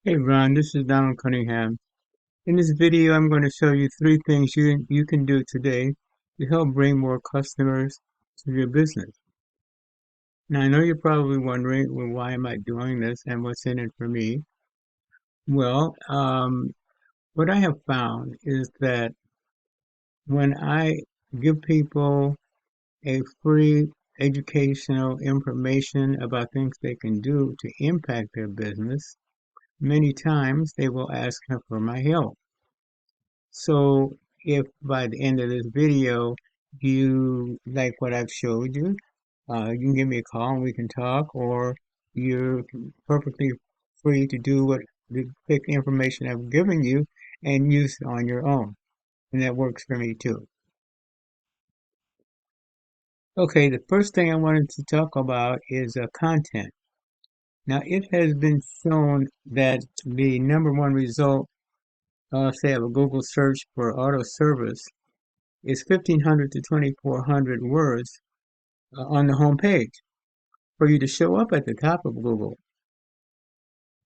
Hey Ron, this is Donald Cunningham. In this video, I'm going to show you three things you can do today to help bring more customers to your business. Now, I know you're probably wondering, well, why am I doing this and what's in it for me? Well, what I have found is that when I give people a free educational information about things they can do to impact their business, many times they will ask for my help. So if by the end of this video you like what I've showed you, you can give me a call and we can talk, or you're perfectly free to do what take the information I've given you and use it on your own. And that works for me too. Okay, the first thing I wanted to talk about is content. Now, it has been shown that the number one result, say, of a Google search for auto service is 1,500 to 2,400 words on the home page. For you to show up at the top of Google,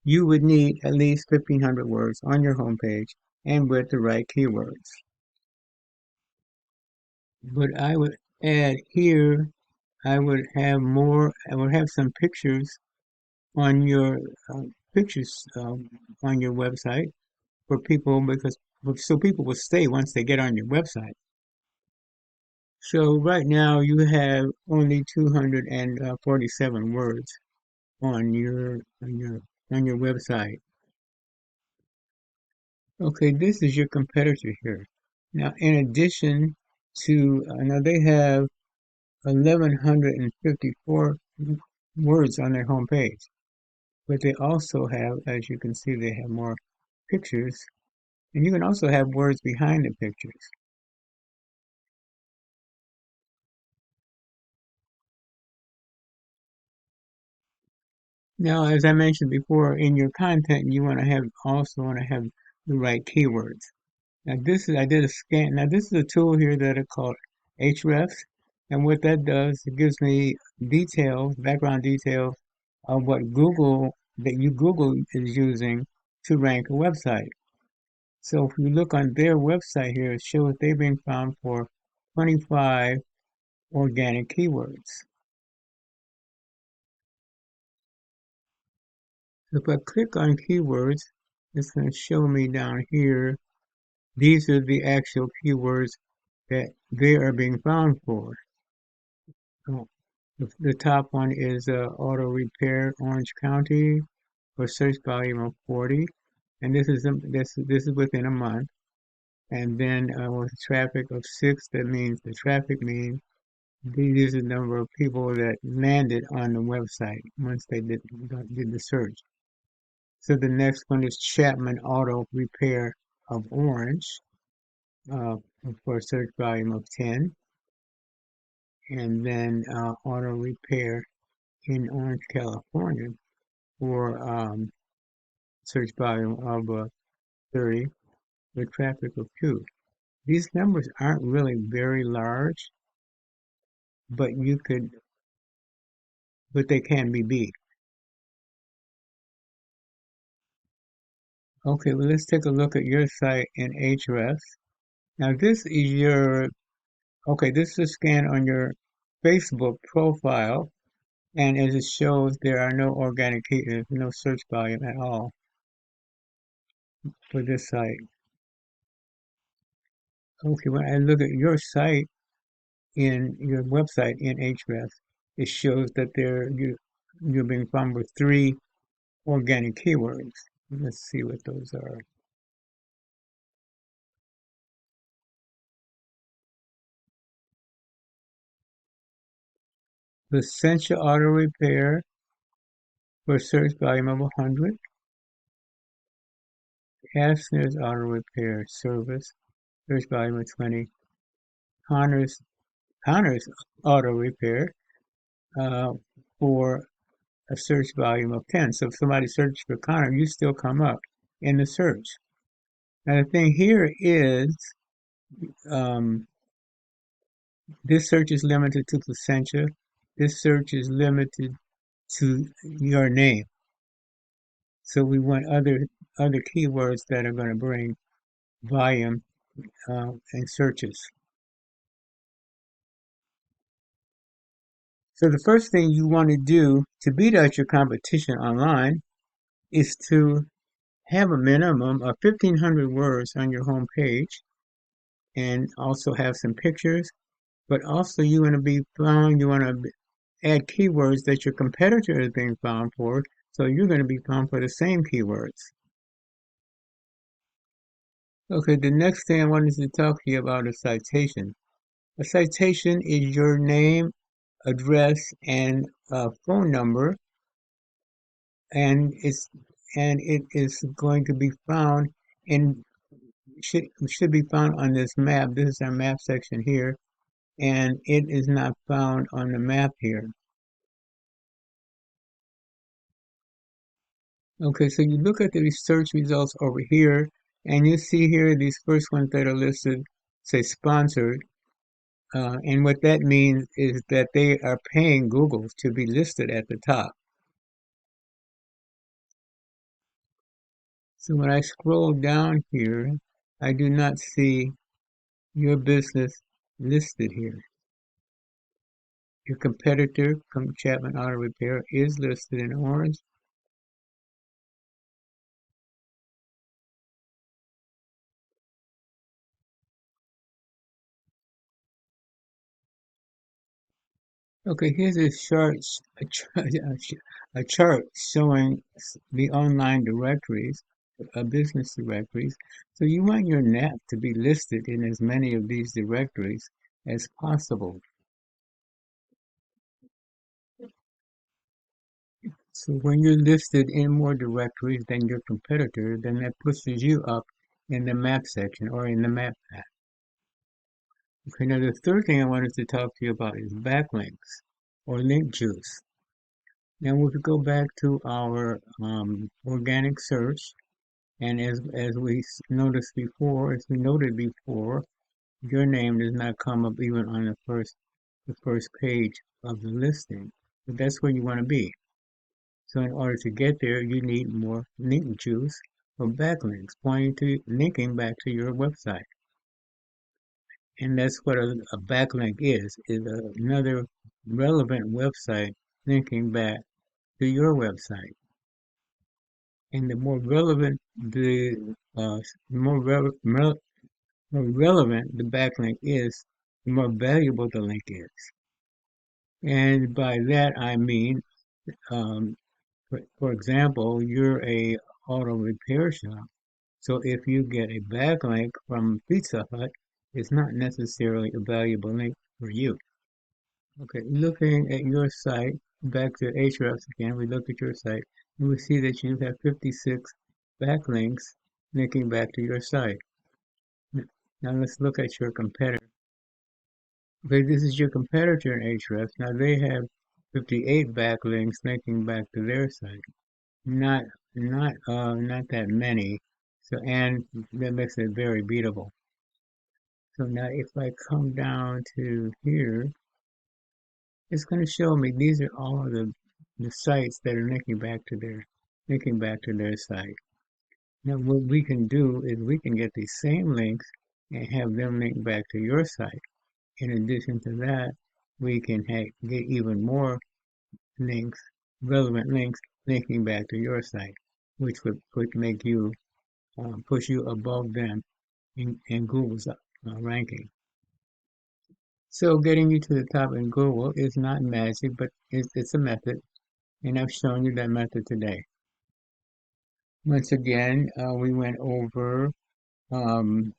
you would need at least 1,500 words on your home page and with the right keywords. But I would add here, I would have some pictures on your pictures on your website for people because so people will stay once they get on your website. So right now you have only 247 words on your website. Okay, this is your competitor here. Now, in addition to now they have 1,154 words on their homepage, but they also have, as you can see, they have more pictures, and you can also have words behind the pictures. Now, as I mentioned before, in your content, you want to have the right keywords. Now I did a scan. Now this is a tool here that I call Hrefs. And what that does, it gives me details, background details of what Google is using to rank a website. So if you look on their website here, it shows they've been found for 25 organic keywords. So if I click on keywords, it's going to show me down here, these are the actual keywords that they are being found for. Oh, the top one is auto repair Orange County for search volume of 40, and this is within a month. And then with traffic of 6, that means the traffic means these are the number of people that landed on the website once they did the search. So the next one is Chapman Auto Repair of Orange uh, for a search volume of 10, and then auto repair in Orange, California for search volume of 30 with traffic of 2. These numbers aren't really very large, but but they can be beat. Okay, well, let's take a look at your site in Hrefs. Now, this is a scan on your Facebook profile, and as it shows, there are no organic keywords, no search volume at all for this site. Okay, when I look at your site, in your website in Hrefs, it shows that you're being found with 3 organic keywords. Let's see what those are. Essential auto repair for search volume of 100. Castners Auto Repair Service, search volume of 20. Connors, Connors Auto Repair uh, for a search volume of 10. So if somebody searches for Connor, you still come up in the search. Now the thing here is um, this search is limited to placentia. This search is limited to your name. So we want other keywords that are going to bring volume and searches. So the first thing you want to do to beat out your competition online is to have a minimum of 1,500 words on your home page and also have some pictures. But also you want to be found, you want to add keywords that your competitor is being found for. So you're going to be found for the same keywords. Okay, the next thing I wanted to talk to you about is citation. A citation is your name, address, and phone number, and it is going to be found in should be found on this map. This is our map section here, and it is not found on the map here. Okay, so you look at the search results over here, and you see here these first ones that are listed say sponsored. And what that means is that they are paying Google to be listed at the top. So when I scroll down here, I do not see your business listed here. Your competitor, Chapman Auto Repair, is listed in orange. Okay, here's a chart showing the online directories, business directories. So you want your NAP to be listed in as many of these directories as possible. So when you're listed in more directories than your competitor, then that pushes you up in the map section or in the map path. Okay, now the third thing I wanted to talk to you about is backlinks or link juice. Now we could go back to our organic search, and as we noticed before, as we noted before, your name does not come up even on the first page of the listing. But that's where you want to be. So in order to get there, you need more link juice or backlinks pointing to linking back to your website. And that's what a backlink is another relevant website linking back to your website. And the more relevant more, more relevant the backlink is, the more valuable the link is. And by that I mean, um, for example, you're a auto repair shop. So if you get a backlink from Pizza Hut, it's not necessarily a valuable link for you. Okay, looking at your site, back to Ahrefs again, we look at your site, and we see that you have 56 backlinks linking back to your site. Now let's look at your competitor. Okay, this is your competitor in Ahrefs. Now they have 58 backlinks linking back to their site. Not not that many. So and that makes it very beatable. So now if I come down to here, it's going to show me these are all of the sites that are linking back to their site. Now what we can do is we can get these same links and have them link back to your site. In addition to that, we can get even more links, relevant links, linking back to your site, which would make you push you above them in Google's ranking. So getting you to the top in Google is not magic, but it's a method, and I've shown you that method today. Once again, we went over um,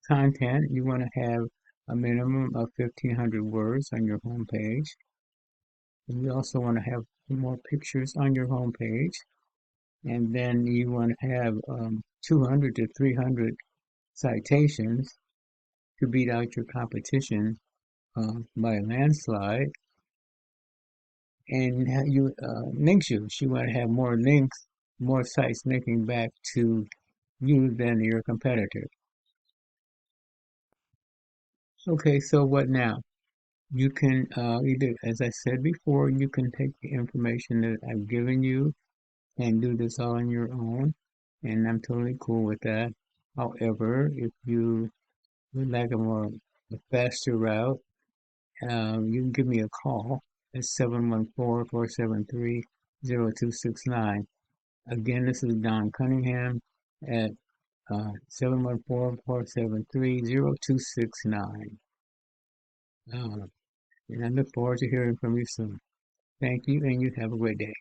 content. You want to have a minimum of 1,500 words on your home page. And you also want to have more pictures on your home page. And then you want to have 200 to 300 citations to beat out your competition by a landslide. And you links you want to have more links, more sites linking back to you than your competitor. Okay, so what now? You can either, as I said before, you can take the information that I've given you and do this all on your own, and I'm totally cool with that. However, if you would like a faster route, you can give me a call at 714-473-0269. Again, this is Don Cunningham at 714-473-0269. And I look forward to hearing from you soon. Thank you, and you have a great day.